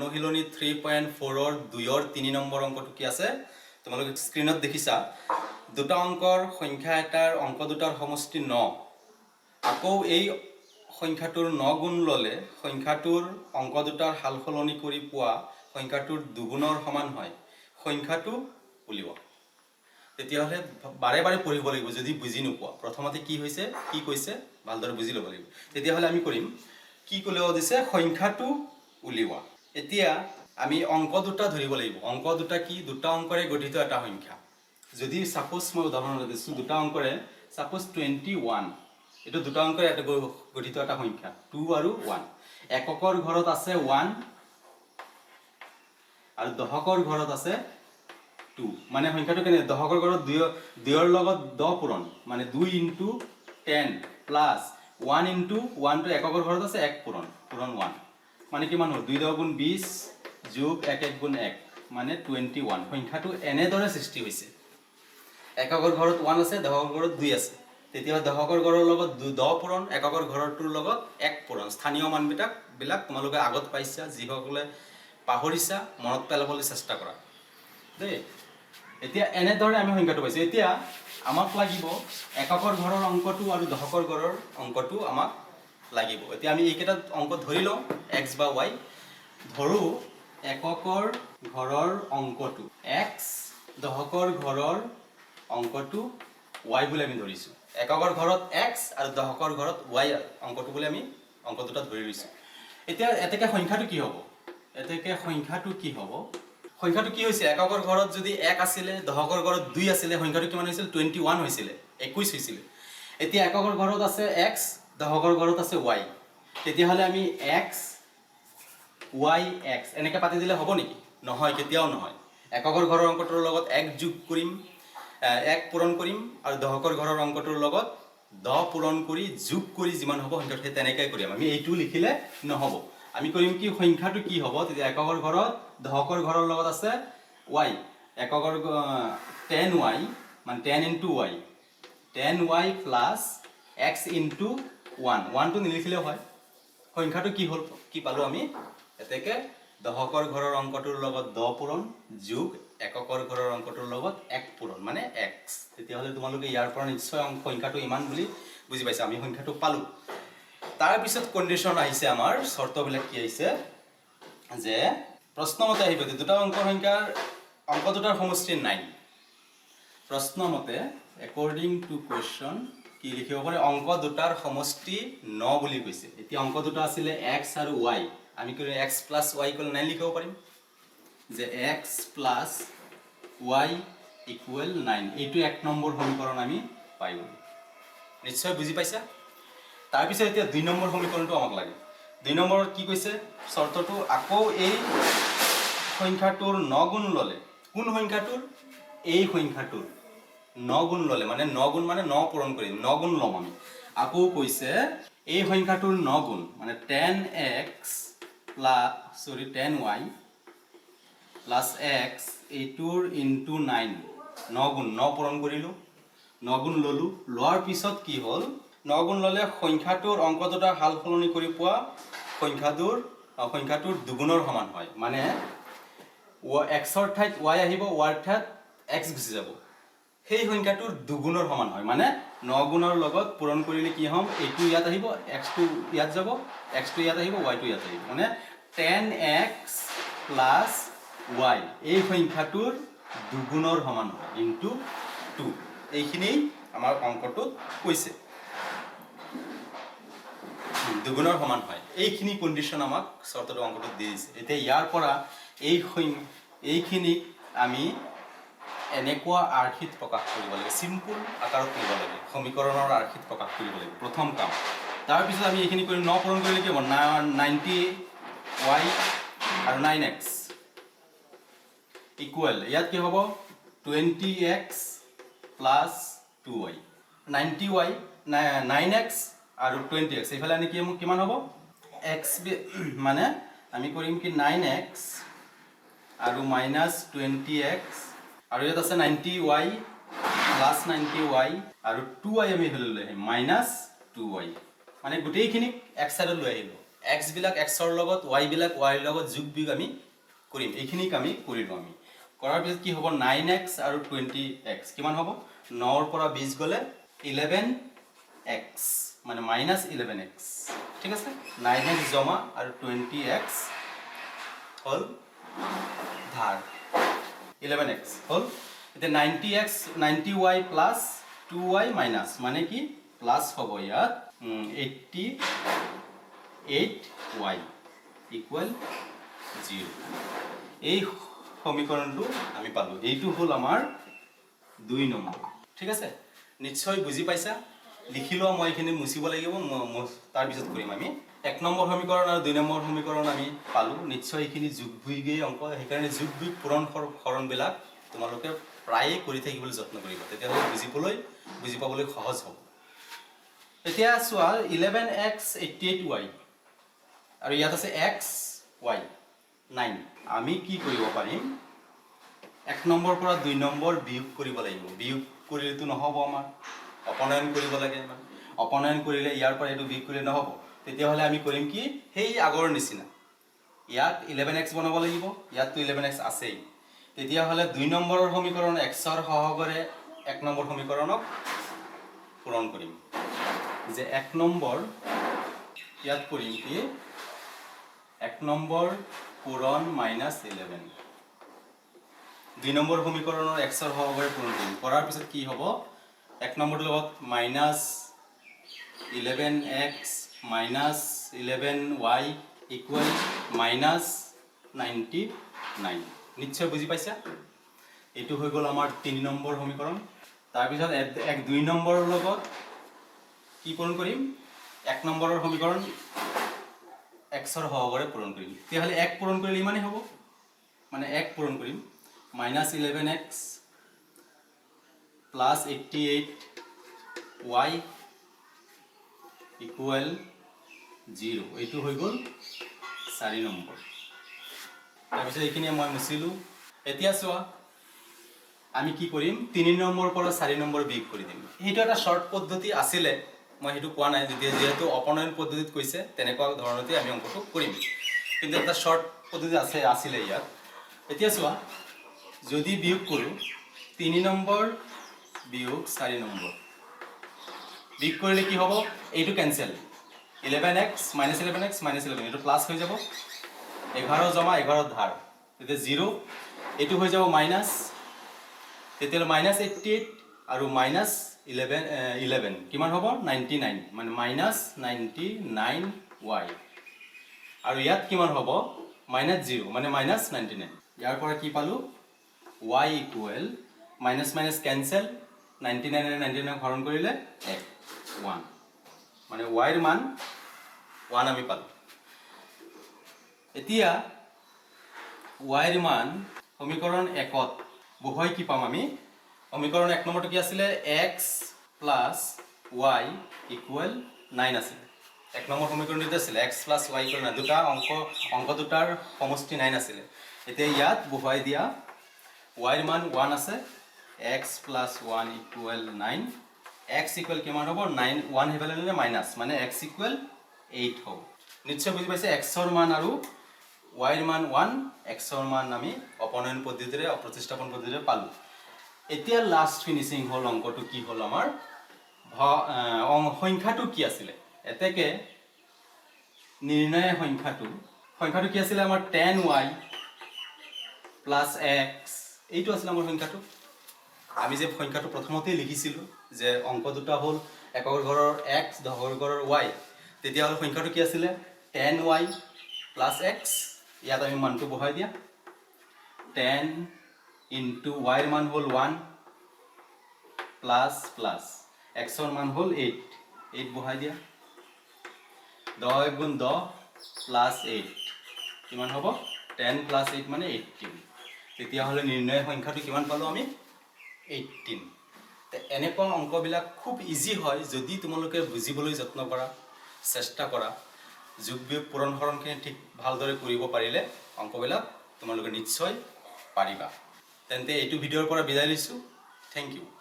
অনুশীলনী 3.4 2 3 নম্বৰ অংকটো কি আছে তোমালোকে স্ক্ৰিনত দেখিছা দুটা অংকৰ সংখ্যা এটাৰ অংক দুটাৰ সমষ্টি 9 আকৌ এই সংখ্যাটোৰ 9 গুণ ললে সংখ্যাটোৰ অংক দুটাৰ হালসলনি কৰি পোৱা সংখ্যাটোৰ দুগুণৰ সমান হয় সংখ্যাটো উলিওৱা তেতিয়া হলে বাৰে বাৰে পঢ়িব লাগিব যদি বুজি নোপোৱা প্ৰথমতে কি হৈছে কি কৈছে ভালদৰে বুজি ল'ব লাগিব তেতিয়া হলে আমি কৰিম কি কলেও দিছে সংখ্যাটো উলিওৱা এতিয়া আমি অংক দুটা ধৰিব লাগিব অংক দুটা কি দুটা অংকৰে গঠিত এটা সংখ্যা যদি সাপোজ মই উদাহৰণ দিছো দুটা অংকৰে সাপোজ 21 এটো দুটা অংকৰে এটা গঠিত এটা সংখ্যা 2 আৰু 1 এককৰ ঘৰত আছে 1 আৰু দহকৰ ঘৰত আছে 2 মানে সংখ্যাটো কেনে দহকৰ ঘৰত 2 ৰ লগত 10 পূৰণ মানে 2 * 10 প্লাস 1 * 1 টো এককৰ ঘৰত আছে 1 পূৰণ 1 মানে কিমান হ'ল 2 * 10 20 যোগ 1 * 1 1 মানে 21 সংখ্যাটো এনেদৰে সৃষ্টি হৈছে এককৰ ঘৰত 1 আছে দহকৰ ঘৰত 2 আছে তেতিয়া দহকৰ ঘৰৰ লগত 10 পূৰণ এককৰ ঘৰটোৰ লগত 1 পূৰণ স্থানীয় মানবিলাক তোমালোকে আগত পাইছা যিসকলে পাহৰিছা মনত পেলাবলৈ চেষ্টা কৰা দেই এতিয়া এনেদৰে আমি সংখ্যাটো পাইছো এতিয়া আমাক লাগিব এককৰ ঘৰৰ অংকটো আৰু দহকৰ ঘৰৰ অংকটো আমাক লাগিব এতিয়া আমি এইকেইটা অংক ধৰি লওঁ x বা y ধৰো এককৰ ঘৰৰ অংকটো x দহকৰ ঘৰৰ অংকটো y বুলি আমি ধৰিছো এককৰ ঘৰত x আৰু দহকৰ ঘৰত y অংকটো বুলি আমি অংক দুটা ধৰি লৈছো এতিয়া এতেকে সংখ্যাটো কি হ'ব এতেকে সংখ্যাটো কি হ'ব সংখ্যাটো কি হৈছে এককৰ ঘৰত যদি 1 আছিল দহকৰ ঘৰত 2 আছিল সংখ্যাটো কিমান হৈছিল 21 হৈছিল 21 হৈছিল এতিয়া এককৰ ঘৰত আছে x দহকৰ ঘৰত আছে y তেতিয়া হলে আমি x y x এনেকৈ পাতি দিলে হ'ব নেকি নহয় কেতিয়াও নহয় এককৰ ঘৰৰ অংকটোৰ লগত 1 যোগ কৰিম 1 পূৰণ কৰিম আৰু দহকৰ ঘৰৰ অংকটোৰ লগত 10 পূৰণ কৰি যোগ কৰি যিমান হ'ব সংখ্যাটো তেনেকৈ কৰিম আমি এইটো লিখিলে নহব আমি কৰিম কি সংখ্যাটো কি হ'ব তেতিয়া এককৰ ঘৰত দহকৰ ঘৰৰ লগত আছে y এককৰ 10y মানে 10 * y 10y plus x into 1 1 টো নিলিখিলেও হয় সংখ্যাটো কি হ'ল কি পালো আমি এতেকে দহকৰ ঘৰৰ অংকটোৰ লগত 10 পূৰণ যোগ এককৰ ঘৰৰ অংকটোৰ লগত 1 পূৰণ মানে x তেতিয়া হলে তোমালোকে ইয়াৰ পৰা নিশ্চয় সংখ্যাটো ইমান বুলি বুজি পাইছা আমি সংখ্যাটো পালো তাৰ পিছত কন্ডিশন আহিছে আমাৰ শৰ্তবিলাক কি আহিছে যে প্ৰশ্নমতে আহিব দুটা অংকৰ সংখ্যাৰ অংক দুটাৰ সমষ্টি 9 প্ৰশ্নমতে according to question কি লিখিব পাৰে অংক দুটাৰ সমষ্টি 9 বুলি কৈছে এতিয়া অংক দুটা আছিল x আৰু y আমি কি x + y = 9 লিখিব পাৰিম যে x + y = 9 এইটো এক নম্বৰ সমীকৰণ আমি পাই গ'লো নিশ্চয় বুজি পাইছা তাৰ পিছত এতিয়া 2 নম্বৰ সমীকৰণটো আমাক লাগে 2 নম্বৰত কি কৈছে শৰ্তটো আকৌ এই সংখ্যাটোৰ 9 গুণ ললে কোন সংখ্যাটোৰ এই সংখ্যাটোৰ 9 গুণ ললে মানে 9 গুণ মানে 9 পূৰণ কৰিম 9 গুণ লম আমি আকৌ কৈছে এই সংখ্যাটোৰ 9 গুণ মানে 10x + 10y + x এইটোৰ into 9 9 গুণ 9 পূৰণ কৰিলো 9 গুণ ললো লোৱাৰ পিছত কি হ'ল 9 গুণ ললে সংখ্যাটোৰ অংক দুটা হাল সলনি কৰি পোৱা সংখ্যাটোৰ দুগুণৰ সমান হয় মানে x ৰ ঠাইত y আহিব y ৰ ঠাইত x গুচি যাব সেই সংখ্যাটোৰ দুগুণৰ সমান হয় মানে 9 গুণৰ লগত পূৰণ কৰিলে কি হ'ম এইটো ইয়াত আহিব x টো ইয়াত যাব x টো ইয়াত আহিব y টো ইয়াত আহিব মানে 10x + y এই সংখ্যাটোৰ দুগুণৰ সমান হয় into 2 এইখিনি আমাৰ অংকটো কৈছে দুগুণৰ সমান হয় এইখিনি কন্ডিশন আমাক শৰ্তটো অংকটো দিছে এতিয়া ইয়াৰ পৰা এইখিনি আমি এনেকুৱা আৰ্হিত প্ৰকাশ কৰিব লাগে সিম্পল আকাৰত কৰিব লাগে সমীকৰণৰ আৰ্হিত প্ৰকাশ কৰিব লাগে প্ৰথম কাম তাৰ পিছত আমি এইখিনি কৰি 9 পূৰণ কৰিলে কি হ'ব 90y আৰু 9x ইকুৱেল ইয়াত কি হ'ব 20x + 2y 90y 9x আৰু 20x এইফালে আনি কিমান হ'ব x মানে আমি কৰিম কি 9x আৰু -20x আৰু ইয়াত আছে 90y + 90y আৰু 2y আমি হেলে লৈ আহিম -2y মানে গোটেইখিনি এক সাইডত লৈ আহিব x বিলাক x ৰ লগত y বিলাক y ৰ লগত যোগ বিয়োগ আমি কৰিম এইখিনিক আমি কৰিলো আমি কৰাৰ পিছত কি হ'ব 9x আৰু 20x কিমান হ'ব 9 ৰ পৰা 20 গলে 11x মানে -11x ঠিক আছে 9x জমা আৰু 20x হল ধাৰ 11x হল এতিয়া 90x 90y plus 2y minus মানে কি প্লাস হ'ব ইয়াত 88y ইকুয়াল 0 এই সমীকৰণটো আমি পালো এইটো হল আমাৰ 2 নম্বৰ ঠিক আছে নিশ্চয় বুজি পাইছা লিখিলো মই এখিনি মুছিব লাগিব তাৰ পিছত কৰিম আমি 1 নম্বৰ সমীকৰণ আৰু 2 নম্বৰ সমীকৰণ আমি পালো নিশ্চয় এখিনি যোগ বিয়োগেই অংক হেকাৰণে যোগ বিয়োগ পূৰণ হৰণ বিলাক তোমালোকে প্ৰায়ে কৰি থাকিবলৈ যত্ন কৰিবা তেতিয়াহলে বুজি পাবলৈ সহজ হ'ব এতিয়া চোৱা 11x 88y আৰু ইয়াত আছে x y 9 আমি কি কৰিব পাৰিম 1 নম্বৰ পৰা 2 নম্বৰ বিয়োগ কৰিব লাগিব বিয়োগ কৰিলেতো নহব আমাৰ অপনয়ন কৰিব লাগে মানে অপনয়ন কৰিলে ইয়াৰ পৰা এটো বিয়োগ কৰিলে নহব তেতিয়াহলে আমি কৰিম কি হেই আগৰ নিচিনা ইয়াত 11x বনাব লাগিব ইয়াতটো 11x আছেই তেতিয়াহলে 2 নম্বৰৰ সমীকৰণ x ৰ সহগৰে 1 নম্বৰ সমীকৰণক পূৰণ কৰিম যে 1 নম্বৰ ইয়াত কৰিম কি 1 নম্বৰ পূৰণ -11 2 নম্বৰ সমীকৰণৰ x ৰ সহগৰে পূৰণ কৰিম কৰাৰ পিছত কি হ'ব 1 নম্বৰৰ লগত -11x -11y ইকুয়াল -99 নিশ্চয় বুজি পাইছা এটো হৈ গল আমাৰ 3 নম্বৰ সমীকৰণ তাৰ পিছত 2 নম্বৰৰ লগত কি পূৰণ কৰিম 1 নম্বৰৰ সমীকৰণ x ৰ সহগৰে পূৰণ কৰিম তেতিয়াহলে 1 পূৰণ কৰিলে ইমানেই হ'ব মানে 1 পূৰণ কৰিম -11x +88y ইকুয়াল 0 এইটো হৈ গল 4 নম্বৰ তাৰ পিছত এইখিনি মই মুছিলো এতিয়া চোৱা আমি কি কৰিম 3 নম্বৰ পৰা 4 নম্বৰ বিয়োগ কৰি দিম এইটো এটা শৰ্ট পদ্ধতি আছিল মই হেতু কোৱা নাই যেহেতু অপনয়ন পদ্ধতিত কৈছে তেনেকুৱা ধৰণতে আমি অংকটো কৰিম কিন্তু এটা শৰ্ট পদ্ধতি আছিল ইয়াত এতিয়া চোৱা যদি বিয়োগ কৰো 3 নম্বৰ বিয়োগ 4 নম্বৰ বিয়োগ কৰিলে কি হ'ব এইটো ক্যান্সেল 11x -11x -11 এটো প্লাস হৈ যাব 11 জমা 11 ধাৰ তেতিয়া 0 এটো হৈ যাব মাইনাস তেতিয়া -88 আৰু -11 কিমান হ'ব 99 মানে -99y আৰু ইয়াত কিমান হ'ব -0 মানে -99 ইয়াৰ পৰা কি পালো y equal minus minus cancel 99 এৰ 99 হৰণ কৰিলে 1 মানে y এর মান 1 আমি পালো এতিয়া y এর মান সমীকরণ 1ত বহুৱাই কি পাম আমি সমীকৰণ 1 নম্বৰটো কি আছিল x y ইকুৱেল 9 আছিল 1 নম্বৰ সমীকৰণটো আছিল x y ইকুৱেল 9 দুটা অংক দুটাৰ সমষ্টি 9 আছিল এতিয়া ইয়াত বহুৱাই দিয়া y এর মান 1 আছে x plus 1 equal 9 x equal কিমান হ'ব 9 1 হেফালে ললে মাইনাস মানে x equal 8 হ'ব নিশ্চয় বুজি পাইছে x ৰ মান আৰু y ৰ মান 1 x ৰ মান আমি অপনয়ন পদ্ধতিৰে অপ্ৰতিস্থাপন পদ্ধতিৰে পালো এতিয়া লাস্ট ফিনিশিং হল অংকটো কি হল আমাৰ সংখ্যাটো কি আছিল এতেকে নিৰ্ণয় সংখ্যাটো কি আছিল আমাৰ 10y plus x এইটো আছিল আমাৰ সংখ্যাটো আমি যে সংখ্যাটো প্ৰথমতেই লিখিছিলো যে অংক দুটা হল একৰ ঘৰৰ x দহৰ ঘৰৰ y তেতিয়া হল সংখ্যাটো কি আছিল 10y plus x ইয়াত আমি মানটো বহাই দিয়া 10 into y এর মান হল 1 plus x এর মান হল 8 বহাই দিয়া 10 গুণ 10 plus 8 কিমান হ'ব 10 plus 8 মানে 18 তেতিয়া হলে নিৰ্ণয় সংখ্যাটো কিমান পালো আমি 18 তে এনেকুৱা অংকবিলাক খুব ইজি হয় যদি তোমালোকে বুজিবলৈ যত্ন কৰা চেষ্টা কৰা যোগ বিয়োগ পূৰণ হৰণখিনি ঠিক ভালদৰে কৰিব পাৰিলে অংকবিলাক তোমালোকে নিশ্চয় পাৰিবা তেন্তে এইটো ভিডিঅ'ৰ পৰা বিদায় লৈছো থ্যাংক ইউ